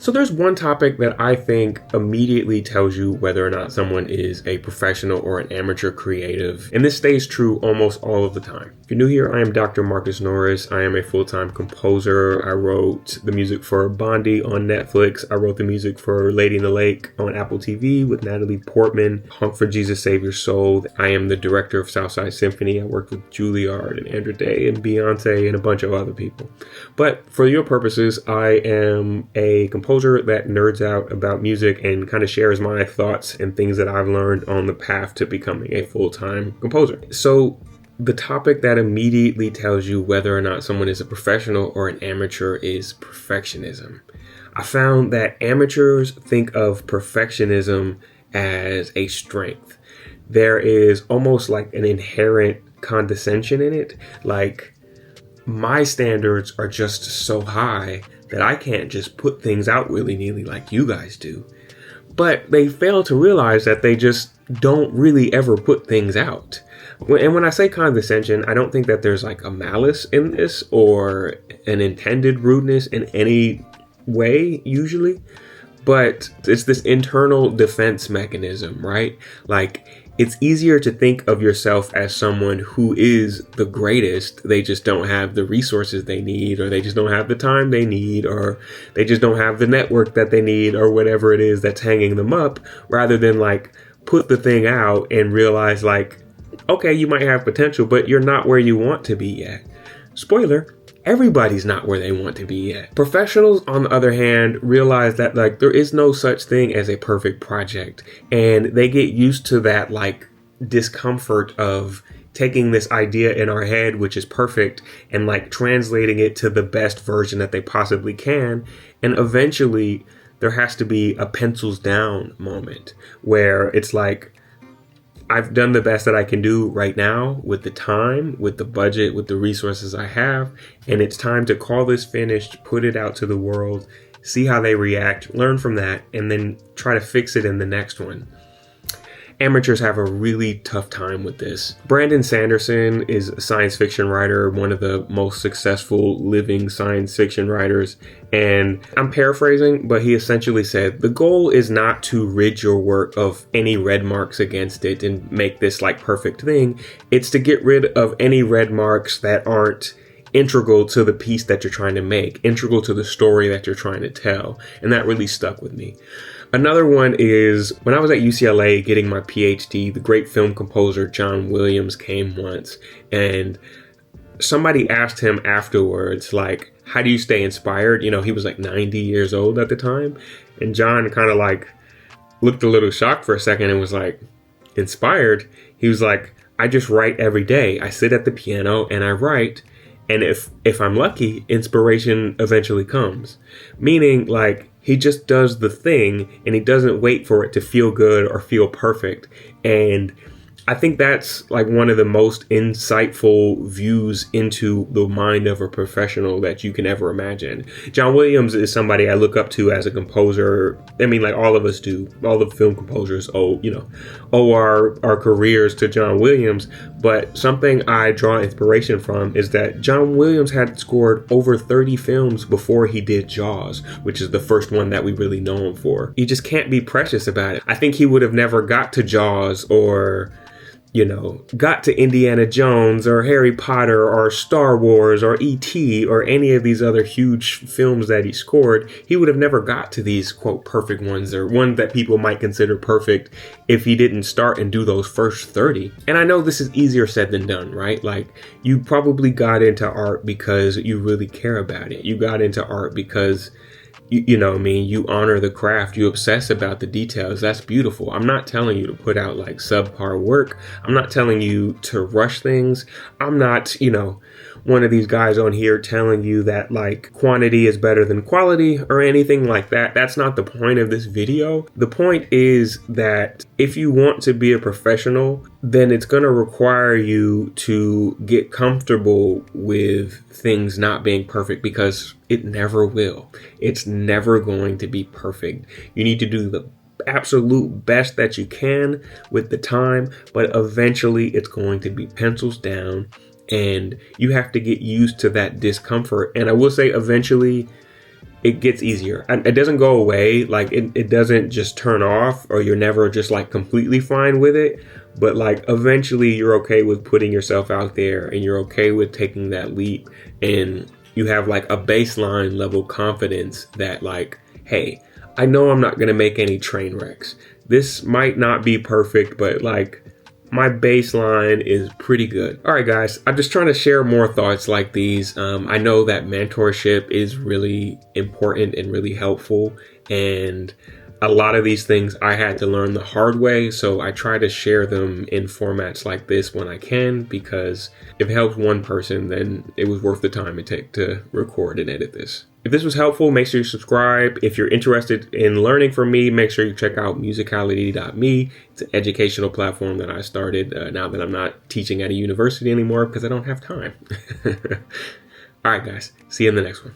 So there's one topic that I think immediately tells you whether or not someone is a professional or an amateur creative, and this stays true almost all of the time. If you're new here, I am Dr. Marcus Norris. I am a full-time composer. I wrote the music for Bondi on Netflix. I wrote the music for Lady in the Lake on Apple TV with Natalie Portman, Honk for Jesus Save Your Soul. I am the director of Southside Symphony. I worked with Juilliard and Andra Day and Beyonce and a bunch of other people. But for your purposes, I am a composer that nerds out about music and kind of shares my thoughts and things that I've learned on the path to becoming a full-time composer. So the topic that immediately tells you whether or not someone is a professional or an amateur is perfectionism. I found that amateurs think of perfectionism as a strength. There is almost like an inherent condescension in it. Like, my standards are just so high that I can't just put things out willy-nilly like you guys do. But they fail to realize that they just don't really ever put things out. And when I say condescension, I don't think that there's like a malice in this or an intended rudeness in any way, usually. But it's this internal defense mechanism, right? Like, it's easier to think of yourself as someone who is the greatest. They just don't have the resources they need, or they just don't have the time they need, or they just don't have the network that they need, or whatever it is that's hanging them up, rather than like put the thing out and realize like, okay, you might have potential, but you're not where you want to be yet. Spoiler. Everybody's not where they want to be yet. Professionals, on the other hand, realize that like there is no such thing as a perfect project, and they get used to that like discomfort of taking this idea in our head, which is perfect, and like translating it to the best version that they possibly can. And eventually there has to be a pencils down moment where it's like, I've done the best that I can do right now with the time, with the budget, with the resources I have, and it's time to call this finished, put it out to the world, see how they react, learn from that, and then try to fix it in the next one. Amateurs have a really tough time with this. Brandon Sanderson is a science fiction writer, one of the most successful living science fiction writers. And I'm paraphrasing, but he essentially said, the goal is not to rid your work of any red marks against it and make this like perfect thing. It's to get rid of any red marks that aren't integral to the piece that you're trying to make, integral to the story that you're trying to tell. And that really stuck with me. Another one is when I was at UCLA getting my PhD, the great film composer John Williams came once, and somebody asked him afterwards, like, how do you stay inspired? You know, he was like 90 years old at the time. And John kind of like looked a little shocked for a second and was like, inspired? He was like, I just write every day. I sit at the piano and I write. And if I'm lucky, inspiration eventually comes. Meaning, like, he just does the thing and he doesn't wait for it to feel good or feel perfect. And I think that's like one of the most insightful views into the mind of a professional that you can ever imagine. John Williams is somebody I look up to as a composer. I mean, like all of us do. All the film composers owe our careers to John Williams. But something I draw inspiration from is that John Williams had scored over 30 films before he did Jaws, which is the first one that we really know him for. You just can't be precious about it. I think he would have never got to Jaws or got to Indiana Jones or Harry Potter or Star Wars or E.T. or any of these other huge films that he scored. He would have never got to these, quote, perfect ones or ones that people might consider perfect if he didn't start and do those first 30. And I know this is easier said than done, right? Like, you probably got into art because you really care about it. You got into art because you honor the craft, you obsess about the details. That's beautiful. I'm not telling you to put out like subpar work. I'm not telling you to rush things. I'm not, one of these guys on here telling you that like quantity is better than quality or anything like that. That's not the point of this video. The point is that if you want to be a professional, then it's going to require you to get comfortable with things not being perfect, because it never will. It's never going to be perfect. You need to do the absolute best that you can with the time, but eventually it's going to be pencils down. And you have to get used to that discomfort. And I will say eventually it gets easier. And it doesn't go away. Like it doesn't just turn off, or you're never just like completely fine with it. But like eventually you're okay with putting yourself out there, and you're okay with taking that leap, and you have like a baseline level confidence that like, hey, I know I'm not going to make any train wrecks. This might not be perfect, but like my baseline is pretty good. All right, guys, I'm just trying to share more thoughts like these. I know that mentorship is really important and really helpful. And a lot of these things I had to learn the hard way. So I try to share them in formats like this when I can, because if it helps one person, then it was worth the time it took to record and edit this. If this was helpful, make sure you subscribe. If you're interested in learning from me, make sure you check out musicality.me. It's an educational platform that I started now that I'm not teaching at a university anymore because I don't have time. All right, guys. See you in the next one.